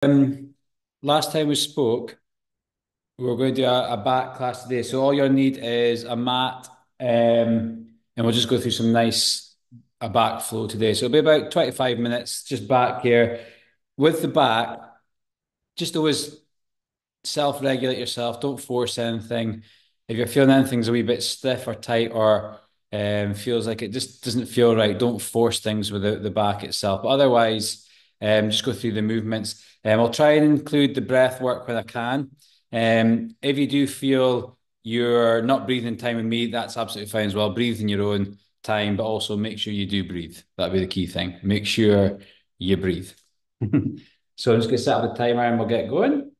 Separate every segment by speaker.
Speaker 1: Um, Last time we spoke, we were going to do a back class today. So all you'll need is a mat, and we'll just go through some nice a back flow today. So it'll be about 25 minutes, just back here. With the back, just always self-regulate yourself. Don't force anything. If you're feeling anything's a wee bit stiff or tight or feels like it just doesn't feel right, don't force things with the back itself. But otherwise, just go through the movements. I'll try and include the breath work when I can. If you do feel you're not breathing in time with me, that's absolutely fine as well. Breathe in your own time, but also make sure you do breathe. That'd be the key thing. Make sure you breathe. So I'm just going to set up the timer and we'll get going.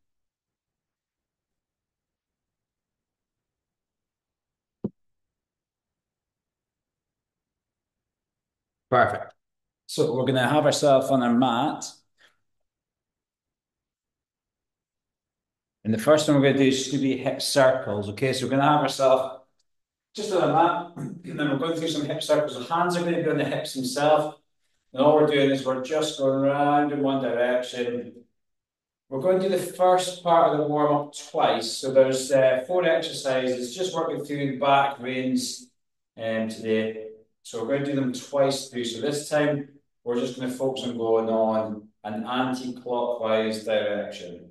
Speaker 1: Perfect. So we're going to have ourselves on our mat. And the first one we're going to do is just going to be hip circles. Okay, so we're going to have ourselves just on a mat. And then we're going through some hip circles. The hands are going to be on the hips themselves. And all we're doing is we're just going around in one direction. We're going to do the first part of the warm up twice. So there's four exercises, just working through the back reins today. So we're going to do them twice through. So this time we're just going to focus on going on an anti-clockwise direction.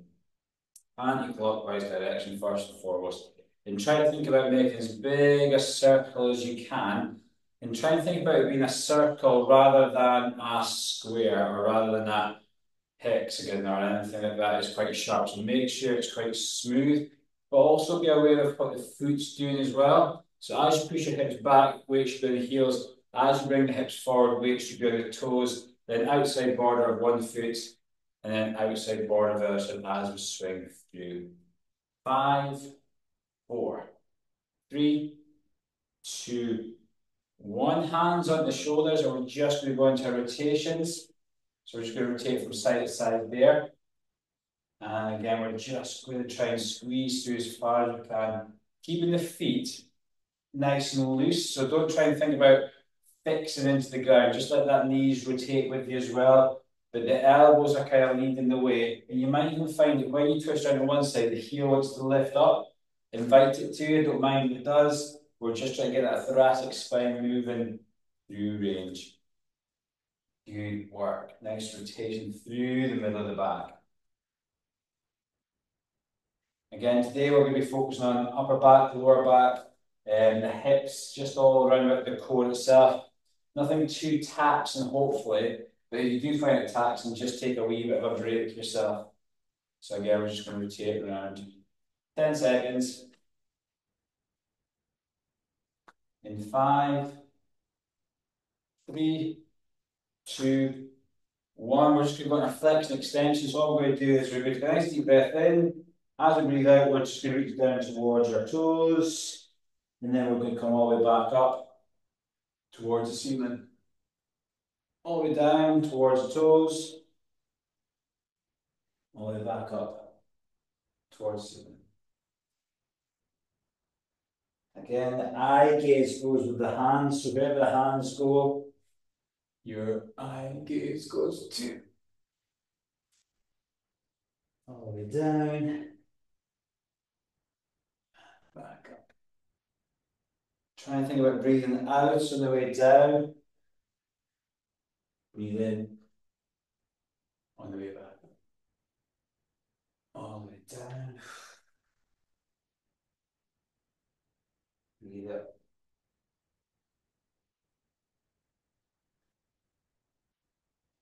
Speaker 1: Anti-clockwise direction first and foremost. And try to think about making as big a circle as you can. And try and think about it being a circle rather than a square or rather than a hexagon or anything like that is quite sharp. So make sure it's quite smooth, but also be aware of what the foot's doing as well. So as you push your hips back, weight should be on the heels. As you bring the hips forward, weight should be on the toes. Then outside border of one foot, and then outside border of the other side as we swing through. 5, 4, 3, 2, 1. Hands on the shoulders, and we're just going to go into rotations. So we're just going to rotate from side to side there. And again, we're just going to try and squeeze through as far as we can, keeping the feet nice and loose. So don't try and think about fixing into the ground. Just let that knees rotate with you as well. But the elbows are kind of leading the way. And you might even find that when you twist around on one side, the heel wants to lift up. Invite it to you. Don't mind if it does. We're just trying to get that thoracic spine moving through range. Good work. Nice rotation through the middle of the back. Again, today we're going to be focusing on upper back, lower back, and the hips, just all around about the core itself. Nothing too taxing, hopefully, but if you do find it taxing, just take a wee bit of a break yourself. So again, we're just going to rotate around 10 seconds. In 5, 3, 2, 1. We're just going to go into flexion extension. So all we're going to do is we're going to take a nice deep breath in. As we breathe out, we're just going to reach down towards our toes. And then we're going to come all the way back up towards the ceiling. All the way down towards the toes. All the way back up towards the ceiling. Again, the eye gaze goes with the hands. So wherever the hands go, your eye gaze goes too. All the way down. Back up. Try and think about breathing out on the way down. Breathe in on the way back. All the way down. Breathe up.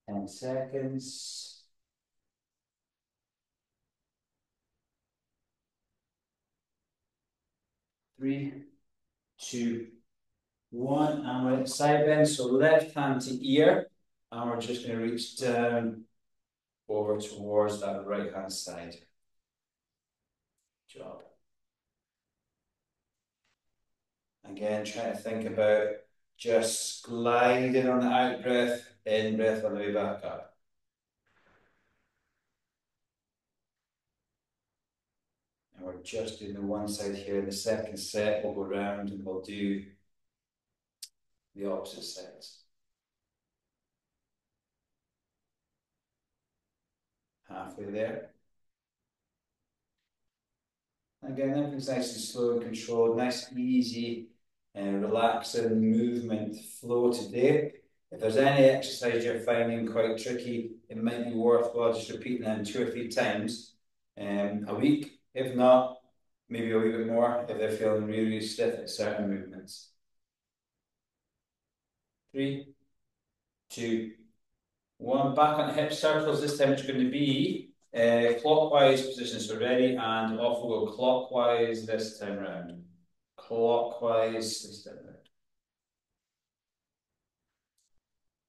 Speaker 1: 10 seconds. 3, 2, 1. And we're at side bend. So left hand to ear. And we're just going to reach down over towards that right hand side. Good job. Again, try to think about just gliding on the out breath, in breath on the way back up. And we're just doing the one side here. In the second set, we'll go round and we'll do the opposite sides. Halfway there. Again, everything's nice and slow and controlled, nice, easy, relaxing movement flow today. If there's any exercise you're finding quite tricky, it might be worthwhile just repeating them 2 or 3 times a week. If not, maybe a wee bit more if they're feeling really, really stiff at certain movements. 3, 2, 1. Back on hip circles. This time it's going to be clockwise position. So ready, and off we go. Clockwise this time round. Clockwise this time round.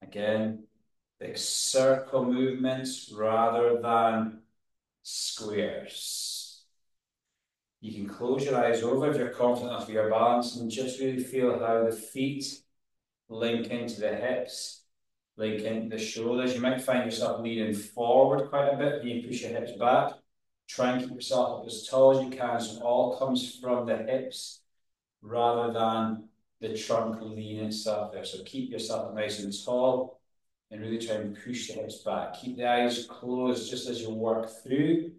Speaker 1: Again, big circle movements rather than squares. You can close your eyes over if you're confident enough with your balance and just really feel how the feet link into the hips, link into the shoulders. You might find yourself leaning forward quite a bit when you push your hips back. Try and keep yourself up as tall as you can so it all comes from the hips rather than the trunk lean itself there. So keep yourself nice and tall and really try and push the hips back. Keep the eyes closed just as you work through.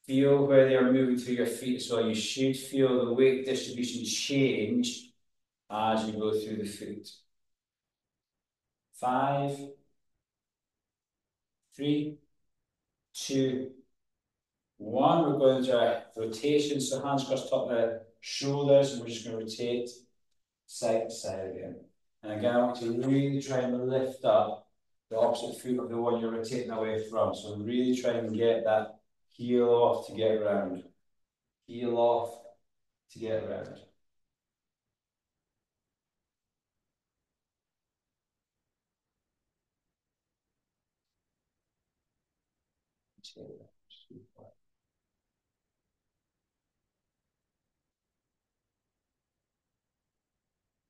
Speaker 1: Feel where they are moving through your feet as well. You should feel the weight distribution change as you go through the foot. 5, 3, 2, 1. We're going to our rotation. So hands across top of the shoulders, and we're just going to rotate side to side again. And again, I want you to really try and lift up the opposite foot of the one you're rotating away from. So really try and get that heel off to get around. Heel off to get around.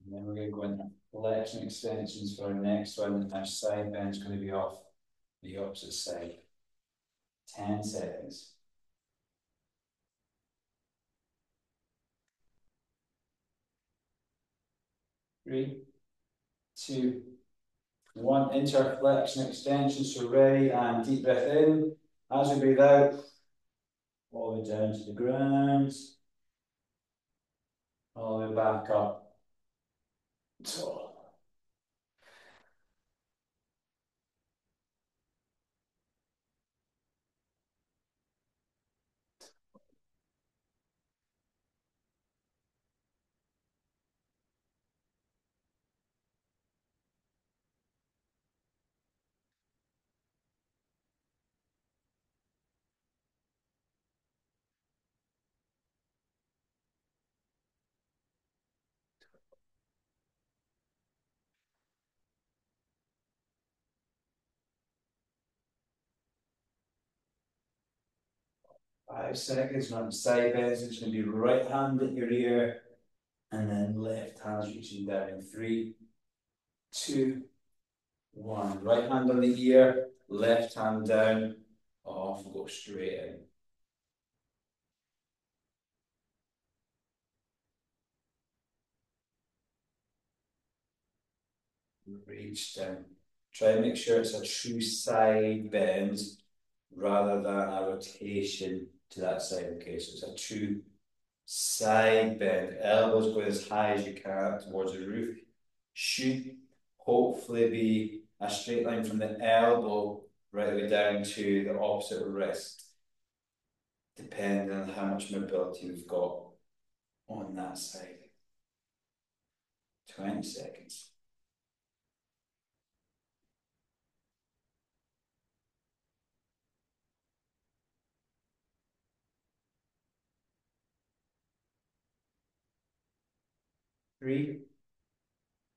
Speaker 1: And then we're going to go into flexion extensions for our next one. Our side bend is going to be off the opposite side. 10 seconds. 3, 2, 1. Into our flexion extension. So ready, and deep breath in. As we breathe out, all the way down to the ground. All the way back up. Tall. 5 seconds. On side bends, it's going to be right hand at your ear, and then left hand reaching down in 3, 2, 1. Right hand on the ear, left hand down, off, go straight in. Reach down. Try and make sure it's a true side bend rather than a rotation to that side. Okay, so it's a true side bend. Elbows going as high as you can towards the roof. Should hopefully be a straight line from the elbow right the way down to the opposite wrist, depending on how much mobility we've got on that side. 20 seconds. 3,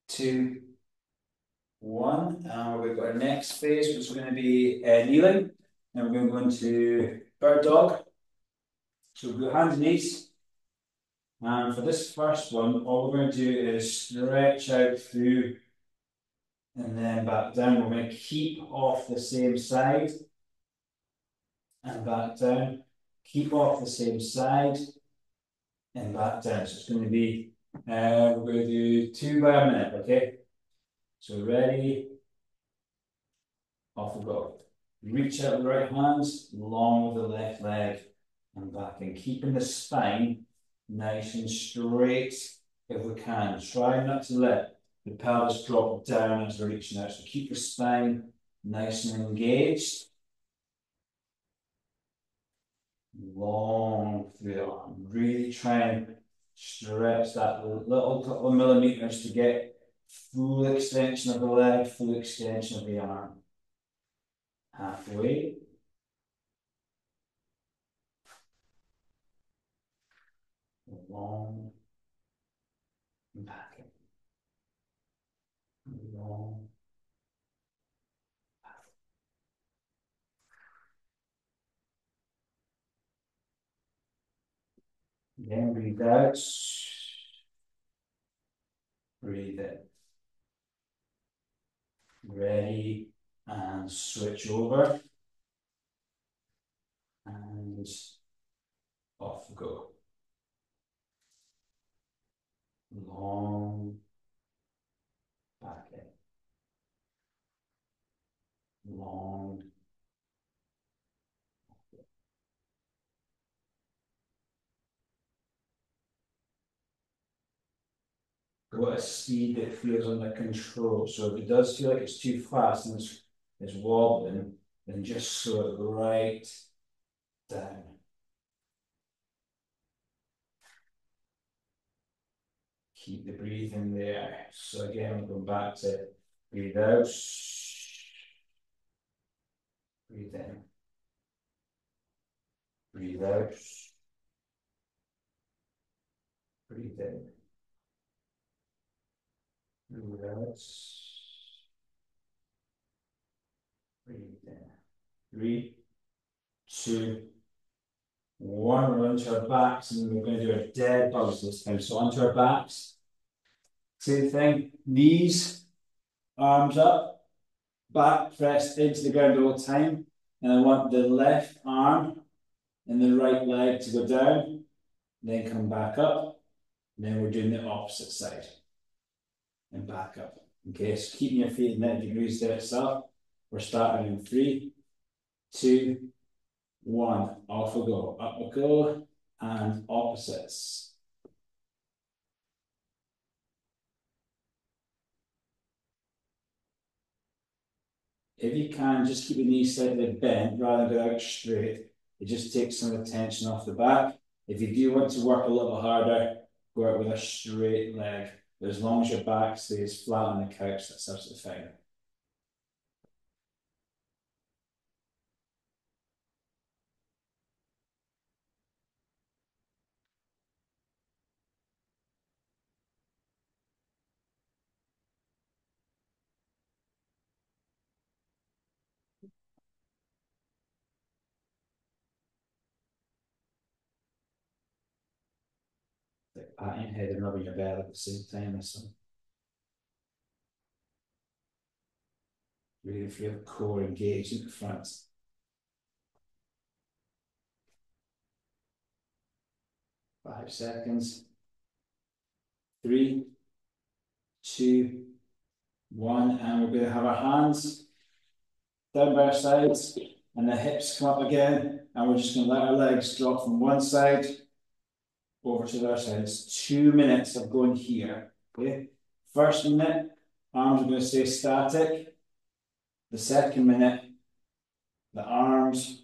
Speaker 1: 2, 1. And we've got our next phase, which is going to be kneeling. And we're going to go into bird dog. So we've got hands and knees. And for this first one, all we're going to do is stretch out through and then back down. We're going to keep off the same side and back down. Keep off the same side and back down. So it's going to be, we're going to do 2 by a minute, okay? So ready, off we go. Reach out with the right hands, long with the left leg, and back in. Keeping the spine nice and straight if we can. Try not to let the pelvis drop down as we're reaching out. So keep the spine nice and engaged. Long through the arm. Really try and stretch that little couple of millimeters to get full extension of the leg, full extension of the arm. Halfway. Long. Back. Long. Again, breathe out. Breathe in. Ready. And switch over. And off we go. Long. Back in. Long. Go at a speed that feels under control. So if it does feel like it's too fast and it's wobbling, then just slow it right down. Keep the breathing there. So again, we're going back to breathe out, breathe in, breathe out, breathe in, breathe out, breathe in. 3, 2, 1. We're onto our backs and we're going to do a dead buzz this time. So onto our backs. Same thing, knees, arms up, back pressed into the ground all the time. And I want the left arm and the right leg to go down, then come back up. And then we're doing the opposite side and back up. Okay, so keeping your feet at 90 degrees there itself. We're starting in 3, 2, 1. Off we go. Up we go. And opposites. If you can, just keep the knees slightly bent rather than go out straight. It just takes some of the tension off the back. If you do want to work a little harder, go out with a straight leg. But as long as your back stays flat on the couch, that's absolutely fine. Like patting your head and rubbing your belly at the same time. So really feel the core engaged in the front. 5 seconds. 3, 2, 1. And we're going to have our hands down by our sides and the hips come up again. And we're just going to let our legs drop from one side over to the other side. It's 2 minutes of going here. Okay. First minute, arms are going to stay static. The second minute, the arms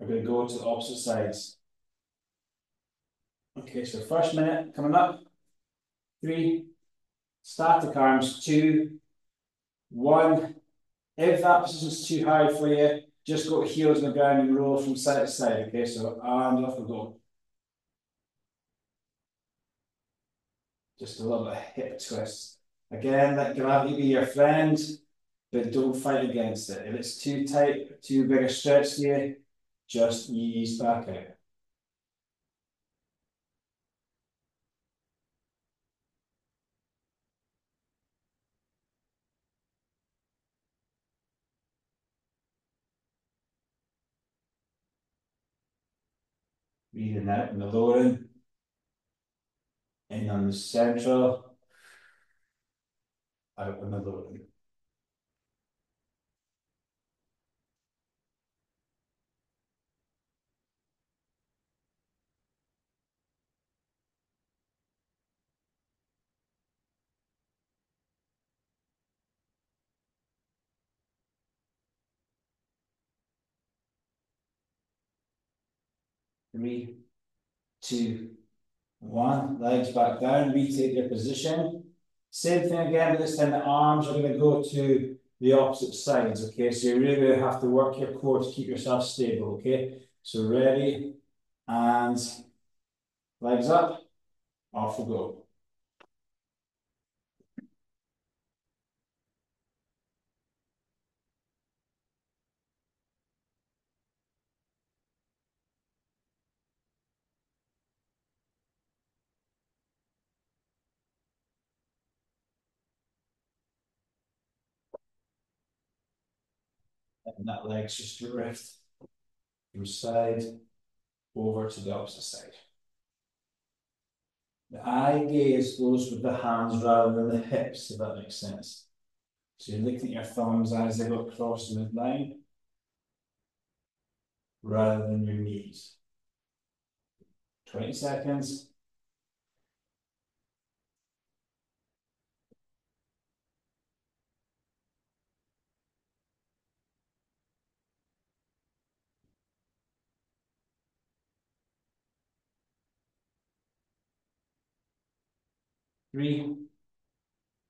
Speaker 1: are going to go to the opposite sides. Okay, so first minute coming up. 3, static arms. 2, 1. If that position is too high for you, just go heels on the ground and roll from side to side. Okay, so arms off we go. Just a little bit of hip twist. Again, let gravity be your friend, but don't fight against it. If it's too tight, too big a stretch to you, just ease back out. Breathing out in the lower in on the central, out on the lower. 3, 2, 1. Legs back down, retake your position. Same thing again, but this time the arms are going to go to the opposite sides, okay? So you're really going to have to work your core to keep yourself stable, okay? So ready, and legs up, off we go. And that leg's just drift from side over to the opposite side. The eye gaze goes with the hands rather than the hips, if that makes sense. So you're looking at your thumbs as they go across the midline rather than your knees. 20 seconds. 3,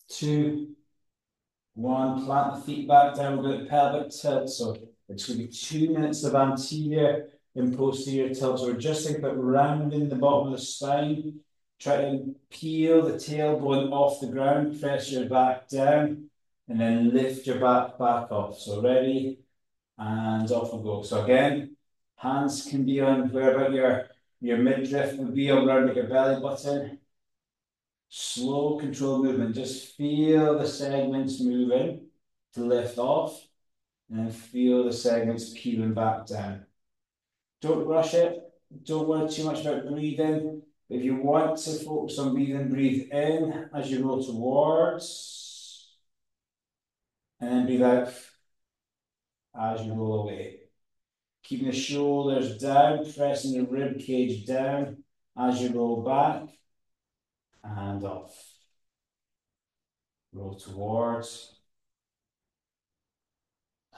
Speaker 1: 2, 1. Plant the feet back down. We're going to pelvic tilt. So it's going to be 2 minutes of anterior and posterior tilt. So we're just thinking about rounding the bottom of the spine. Try to peel the tailbone off the ground. Press your back down. And then lift your back off. So ready, and off we go. So again, hands can be on where about your midriff would be around at your belly button. Slow, controlled movement. Just feel the segments moving to lift off, and then feel the segments peeling back down. Don't rush it. Don't worry too much about breathing. If you want to focus on breathing, breathe in as you roll towards, and then breathe out as you roll away. Keeping the shoulders down, pressing the rib cage down as you roll back and off. Roll towards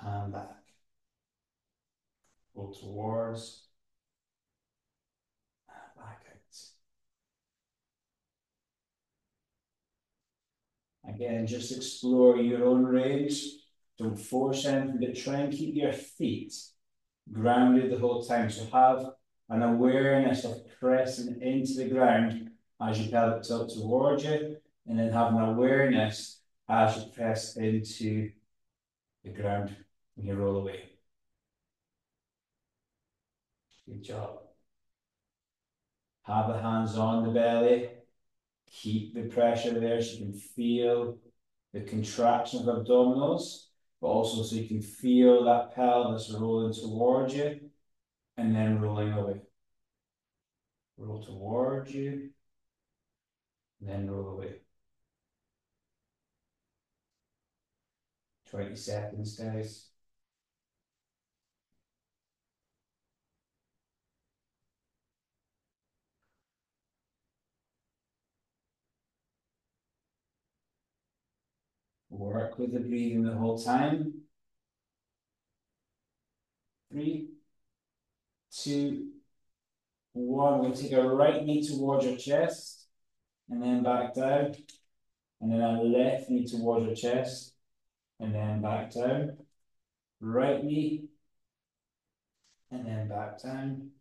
Speaker 1: and back. Roll towards and back out. Again, just explore your own range. Don't force anything, but try and keep your feet grounded the whole time. So have an awareness of pressing into the ground as you pelvic tilt towards you, and then have an awareness as you press into the ground when you roll away. Good job. Have the hands on the belly. Keep the pressure there so you can feel the contraction of abdominals, but also so you can feel that pelvis rolling towards you and then rolling away. Roll towards you, and then roll away. 20 seconds, guys. Work with the breathing the whole time. 3, 2, 1. We're going to take our right knee towards your chest, and then back down. And then our left knee towards your chest, and then back down. Right knee, and then back down.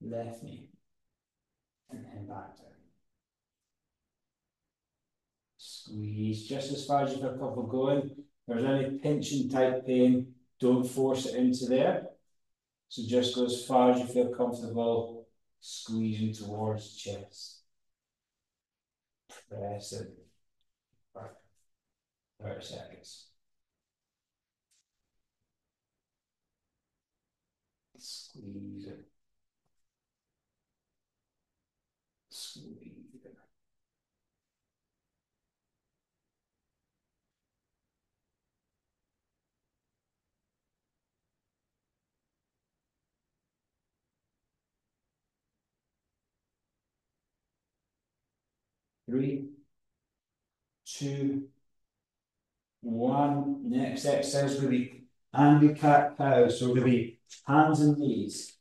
Speaker 1: Left knee, and then back down. Squeeze just as far as you feel comfortable going. If there's any pinching type pain, don't force it into there. So just go as far as you feel comfortable, squeezing towards the chest. Press it. For 30 seconds. Squeeze it. Squeeze it. Three, 2, 1. Next exercise will be hand cat cow. So we're going to be hands and knees.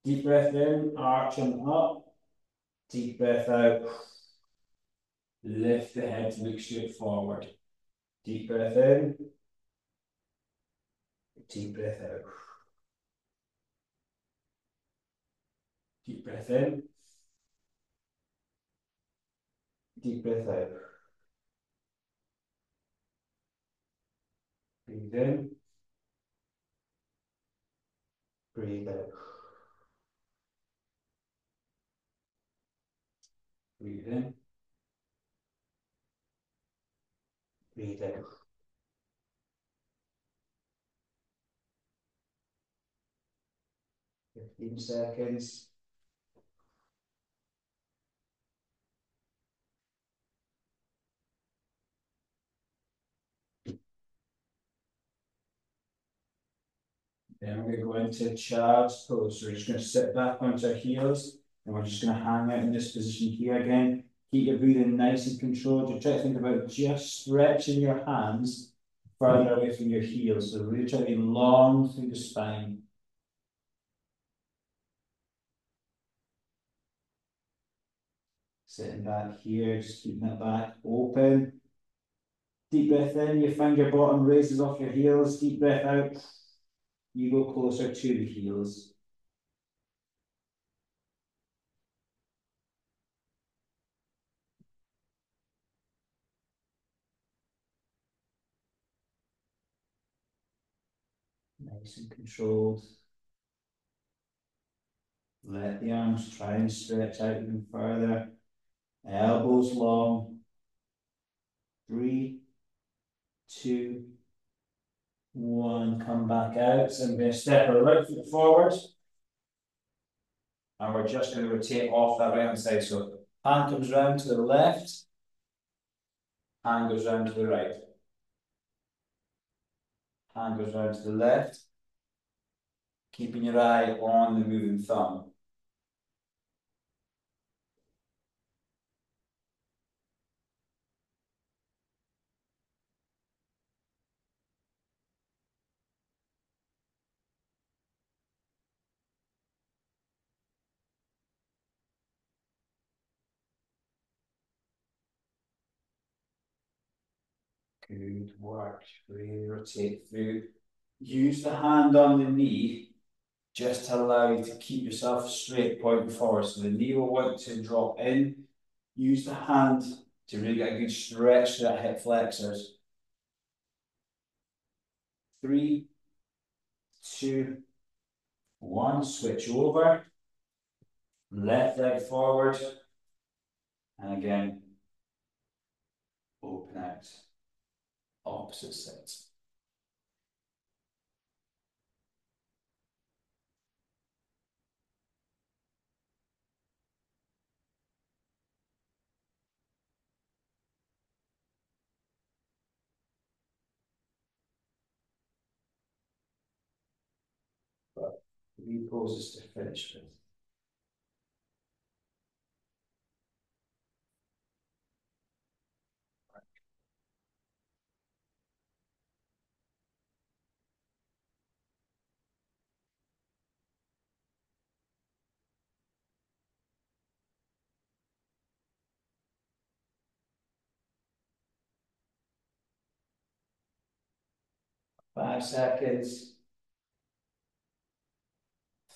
Speaker 1: Deep breath in, arching up. Deep breath out. Lift the head to look straight forward. Deep breath in. Deep breath out. Deep breath in. Deep breath out. Breathe in. Breathe out. Breathe in. Breathe out. 15 seconds. Then we're going to go into child's pose. So we're just going to sit back onto our heels and we're just going to hang out in this position here again. Keep your breathing nice and controlled. You try to think about just stretching your hands further away from your heels. So really try to be long through the spine. Sitting back here, just keeping that back open. Deep breath in, you find your bottom raises off your heels. Deep breath out, you go closer to the heels. Nice and controlled. Let the arms try and stretch out even further. Elbows long. 3, 2, 1. Come back out. So I'm going to step our right foot forward. And we're just going to rotate off that right hand side. So hand comes round to the left. Hand goes round to the right. Hand goes round to the left. Keeping your eye on the moving thumb. Good work. Really rotate through. Use the hand on the knee just to allow you to keep yourself straight pointing forward. So the knee will want to drop in. Use the hand to really get a good stretch to that hip flexors. 3, 2, 1. Switch over. Left leg forward. And again, open out. Opposite sides. But 3 poses to finish with. 5 seconds.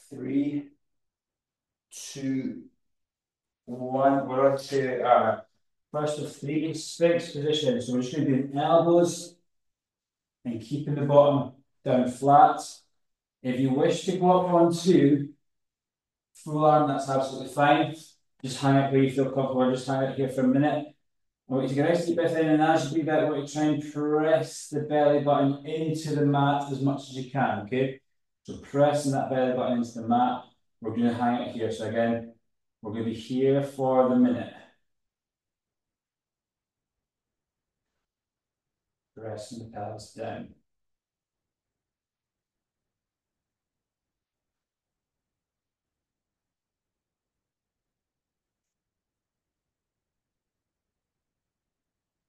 Speaker 1: 3, 2, 1. We're on to our first of 3 Sphinx position. So we're just going to do elbows and keeping the bottom down flat. If you wish to go up onto full arm, that's absolutely fine. Just hang out where you feel comfortable. Just hang out here for a minute. I want you to get a nice deep breath in, and as you breathe out, I want you to try and press the belly button into the mat as much as you can, okay? So pressing that belly button into the mat. We're going to hang out here. So again, we're going to be here for the minute. Pressing the pelvis down.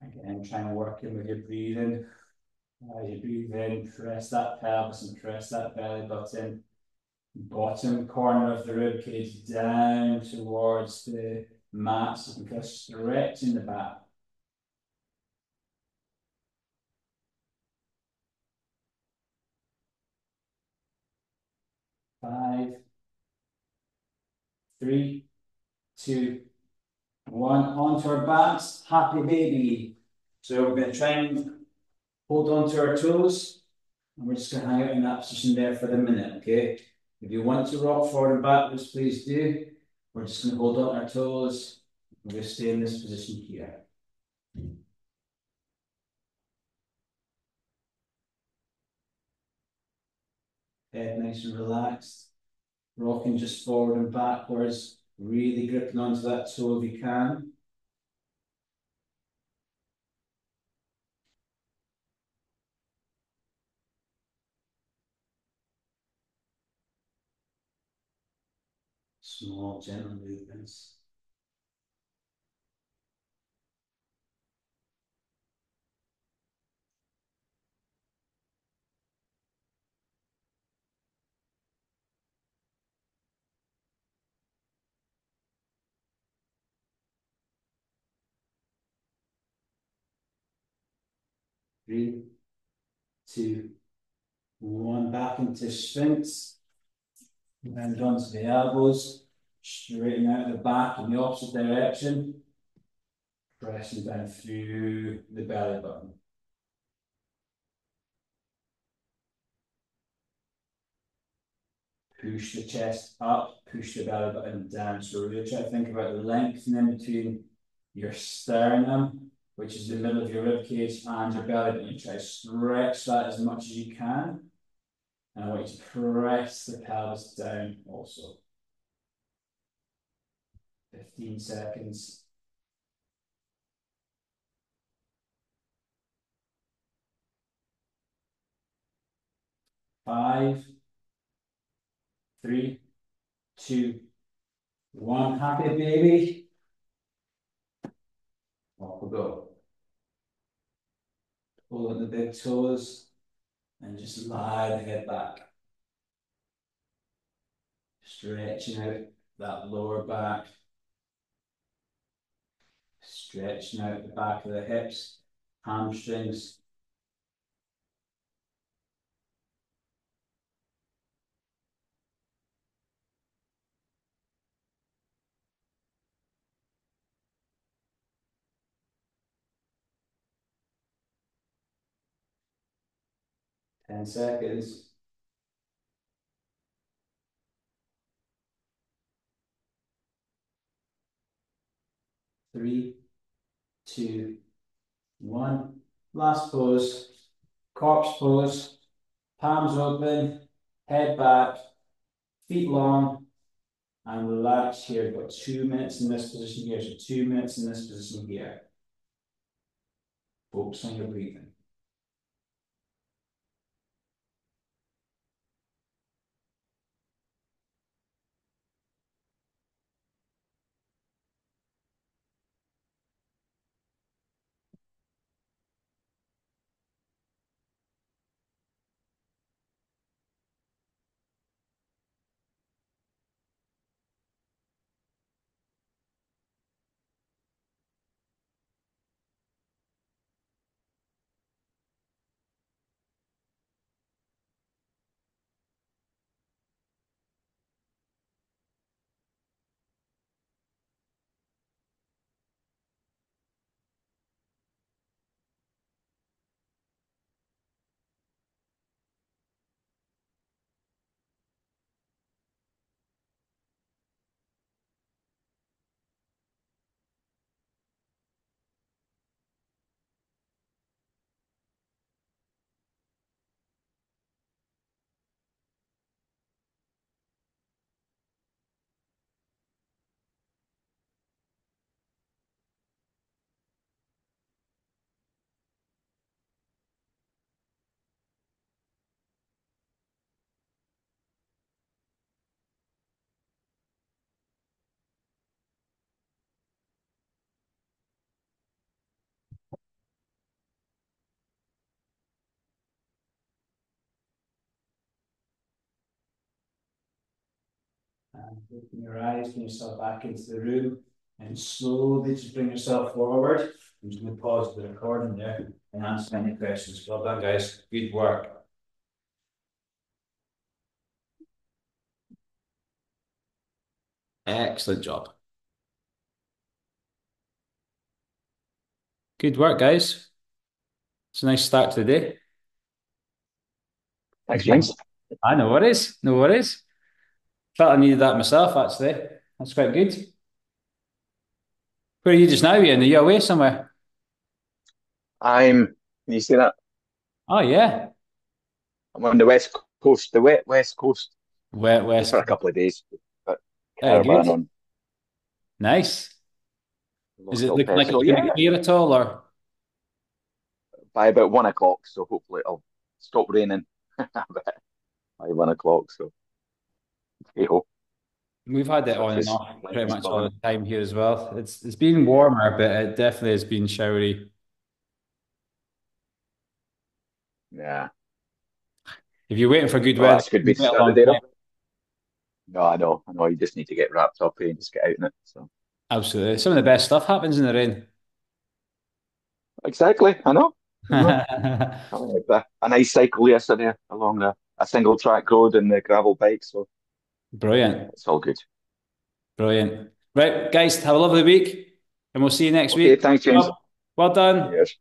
Speaker 1: Again, trying to work in with your breathing. As you breathe in, press that pelvis and press that belly button. Bottom corner of the rib cage down towards the mat, so you can feel stretch in the back. 5, 3, 2, 1. Onto our backs, happy baby. So we're going to try and hold on to our toes, and we're just going to hang out in that position there for the minute, okay? If you want to rock forward and backwards, please do. We're just going to hold on to our toes. We're going to stay in this position here. Head nice and relaxed. Rocking just forward and backwards. Really gripping onto that toe if you can. Small, gentle movements. 3, 2, 1. Back into Sphinx. And onto the elbows. Straighten out the back in the opposite direction. Pressing down through the belly button. Push the chest up, push the belly button down. So really try to think about the lengthening between your sternum, which is the middle of your rib cage, and your belly button. You try to stretch that as much as you can. And I want you to press the pelvis down also. 15 seconds. 5, 3, 2, 1. Happy baby. Off we go. Pull on the big toes and just lie the head back. Stretching out that lower back. Stretching out the back of the hips, hamstrings. Ten seconds. 3, 2, 1. Last pose. Corpse pose. Palms open. Head back. Feet long. And relax here. We've got 2 minutes in this position here. So 2 minutes in this position here. Focus on your breathing. Open your eyes, bring yourself back into the room, and slowly just bring yourself forward. I'm just going to pause the recording there and answer any questions. Well done, guys. Good work. Excellent job. Good work, guys. It's a nice start to the day.
Speaker 2: Thanks, James.
Speaker 1: I know worries. No worries. Felt I needed that myself, actually. That's quite good. Where are you just now, Ian? Are you away somewhere?
Speaker 2: Can you see that?
Speaker 1: Oh, yeah.
Speaker 2: I'm on the west coast, the west coast,
Speaker 1: Wet
Speaker 2: just for
Speaker 1: West.
Speaker 2: a couple of days. But
Speaker 1: Very
Speaker 2: caravan
Speaker 1: good.
Speaker 2: on
Speaker 1: Nice. Is it
Speaker 2: local
Speaker 1: looking like
Speaker 2: pets.
Speaker 1: it's
Speaker 2: So
Speaker 1: going to get
Speaker 2: yeah,
Speaker 1: clear at all, or?
Speaker 2: by about 1 o'clock. So hopefully it'll stop raining by 1 o'clock. So hey ho,
Speaker 1: We've had it
Speaker 2: such
Speaker 1: on and
Speaker 2: as
Speaker 1: off
Speaker 2: life
Speaker 1: pretty
Speaker 2: in
Speaker 1: much all
Speaker 2: Scotland.
Speaker 1: the time here as well. It's been warmer, but it definitely has been showery.
Speaker 2: Yeah.
Speaker 1: If you're waiting for good
Speaker 2: Well,
Speaker 1: weather,
Speaker 2: that's a good way
Speaker 1: you
Speaker 2: to
Speaker 1: wait a
Speaker 2: start the
Speaker 1: long
Speaker 2: day,
Speaker 1: time.
Speaker 2: though. No, I know, I know. You just need to get wrapped up and just get out in it. So
Speaker 1: Absolutely. Some of the best stuff happens in the rain.
Speaker 2: exactly, I know. I know. I had a nice cycle yesterday along a single track road and the gravel bike. So
Speaker 1: Brilliant.
Speaker 2: it's all good.
Speaker 1: Brilliant. Right, guys, have a lovely week, and we'll see you next
Speaker 2: Okay,
Speaker 1: week.
Speaker 2: thanks, James.
Speaker 1: Well done.
Speaker 2: Cheers.